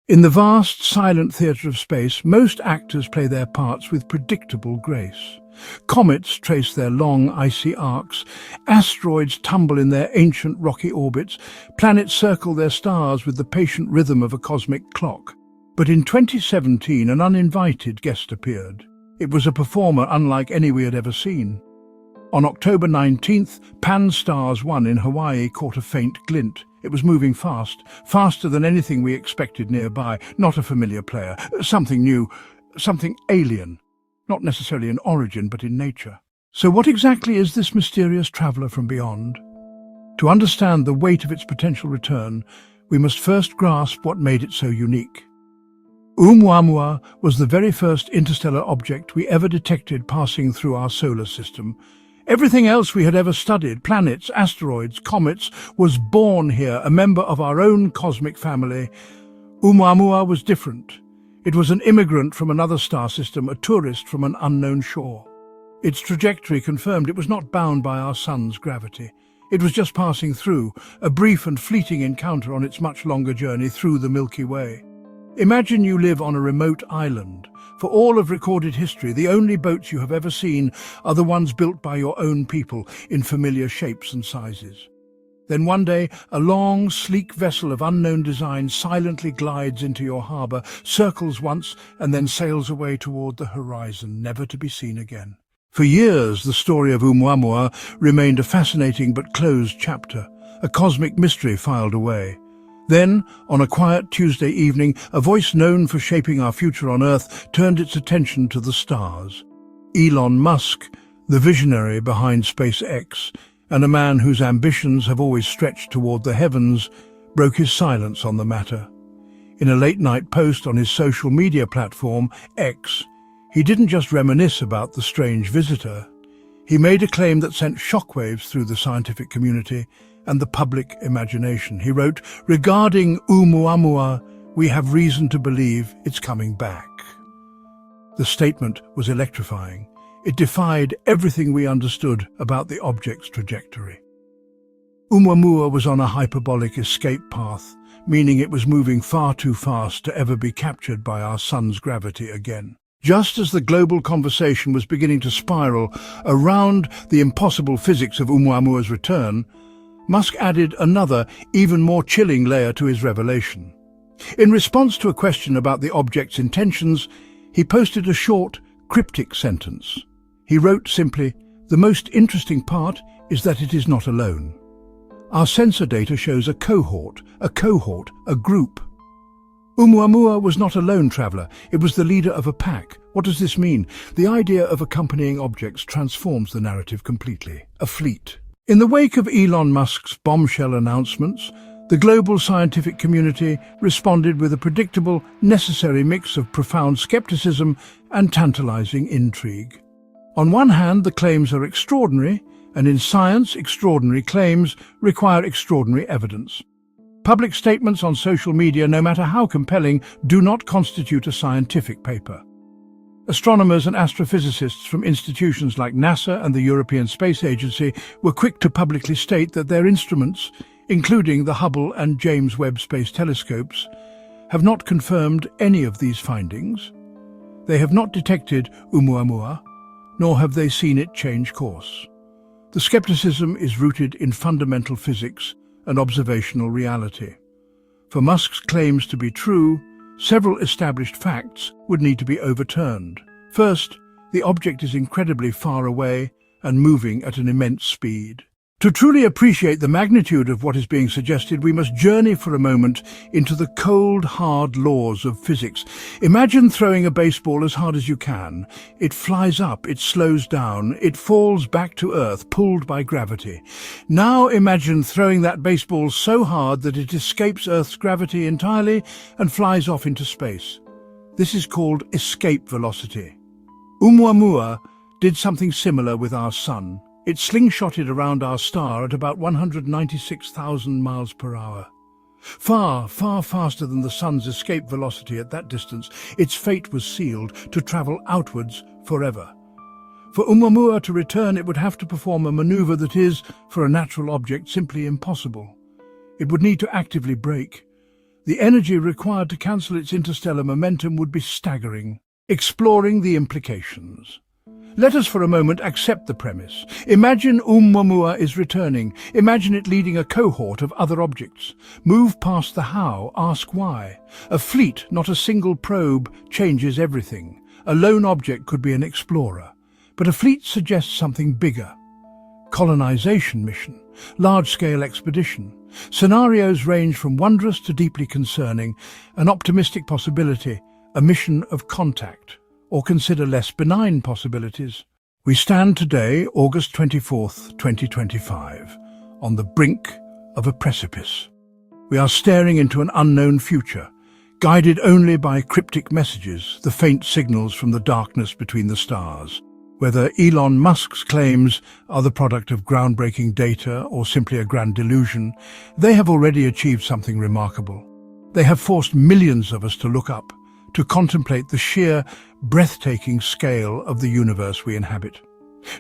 In the vast, silent theatre of space, most actors play their parts with predictable grace. Comets trace their long, icy arcs, asteroids tumble in their ancient rocky orbits, planets circle their stars with the patient rhythm of a cosmic clock. But in 2017, an uninvited guest appeared. It was a performer unlike any we had ever seen. On October 19th, Pan-STARRS 1 in Hawaii caught a faint glint. It was moving fast, faster than anything we expected nearby. Not a familiar player, something new, something alien. Not necessarily in origin, but in nature. So what exactly is this mysterious traveller from beyond? To understand the weight of its potential return, we must first grasp what made it so unique. Oumuamua was the very first interstellar object we ever detected passing through our solar system. Everything else we had ever studied, planets, asteroids, comets, was born here, a member of our own cosmic family. Oumuamua was different. It was an immigrant from another star system, a tourist from an unknown shore. Its trajectory confirmed it was not bound by our sun's gravity. It was just passing through, a brief and fleeting encounter on its much longer journey through the Milky Way. Imagine you live on a remote island. For all of recorded history, the only boats you have ever seen are the ones built by your own people in familiar shapes and sizes. Then one day, a long, sleek vessel of unknown design silently glides into your harbour, circles once, and then sails away toward the horizon, never to be seen again. For years, the story of Oumuamua remained a fascinating but closed chapter, a cosmic mystery filed away. Then, on a quiet Tuesday evening, a voice known for shaping our future on Earth turned its attention to the stars. Elon Musk, the visionary behind SpaceX, and a man whose ambitions have always stretched toward the heavens, broke his silence on the matter. In a late-night post on his social media platform, X, he didn't just reminisce about the strange visitor. He made a claim that sent shockwaves through the scientific community and the public imagination. He wrote, "Regarding Oumuamua, we have reason to believe it's coming back." The statement was electrifying. It defied everything we understood about the object's trajectory. Oumuamua was on a hyperbolic escape path, meaning it was moving far too fast to ever be captured by our sun's gravity again. Just as the global conversation was beginning to spiral around the impossible physics of Oumuamua's return, Musk added another, even more chilling layer to his revelation. In response to a question about the object's intentions, he posted a short, cryptic sentence. He wrote simply, "The most interesting part is that it is not alone. Our sensor data shows a cohort, a group. Oumuamua was not a lone traveller, it was the leader of a pack. What does this mean? The idea of accompanying objects transforms the narrative completely. A fleet. In the wake of Elon Musk's bombshell announcements, the global scientific community responded with a predictable, necessary mix of profound skepticism and tantalizing intrigue. On one hand, the claims are extraordinary, and in science, extraordinary claims require extraordinary evidence. Public statements on social media, no matter how compelling, do not constitute a scientific paper. Astronomers and astrophysicists from institutions like NASA and the European Space Agency were quick to publicly state that their instruments, including the Hubble and James Webb Space Telescopes, have not confirmed any of these findings. They have not detected Oumuamua, nor have they seen it change course. The skepticism is rooted in fundamental physics and observational reality. For Musk's claims to be true, several established facts would need to be overturned. First, the object is incredibly far away and moving at an immense speed. To truly appreciate the magnitude of what is being suggested, we must journey for a moment into the cold, hard laws of physics. Imagine throwing a baseball as hard as you can. It flies up, it slows down, it falls back to Earth, pulled by gravity. Now imagine throwing that baseball so hard that it escapes Earth's gravity entirely and flies off into space. This is called escape velocity. Oumuamua did something similar with our sun. It slingshotted around our star at about 196,000 miles per hour. Far, far faster than the sun's escape velocity at that distance, its fate was sealed to travel outwards forever. For Oumuamua to return, it would have to perform a maneuver that is, for a natural object, simply impossible. It would need to actively brake. The energy required to cancel its interstellar momentum would be staggering. Exploring the implications. Let us for a moment accept the premise. Imagine Oumuamua is returning. Imagine it leading a cohort of other objects. Move past the how, ask why. A fleet, not a single probe, changes everything. A lone object could be an explorer. But a fleet suggests something bigger. Colonization mission, large-scale expedition. Scenarios range from wondrous to deeply concerning. An optimistic possibility, a mission of contact. Or consider less benign possibilities. We stand today, August 24th, 2025, on the brink of a precipice. We are staring into an unknown future, guided only by cryptic messages, the faint signals from the darkness between the stars. Whether Elon Musk's claims are the product of groundbreaking data or simply a grand delusion, they have already achieved something remarkable. They have forced millions of us to look up, to contemplate the sheer, breathtaking scale of the universe we inhabit.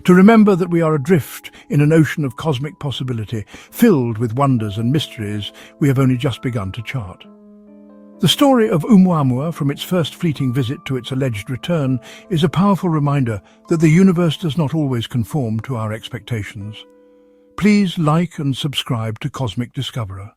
To remember that we are adrift in an ocean of cosmic possibility, filled with wonders and mysteries we have only just begun to chart. The story of Oumuamua, from its first fleeting visit to its alleged return, is a powerful reminder that the universe does not always conform to our expectations. Please like and subscribe to Cosmic Discoverer.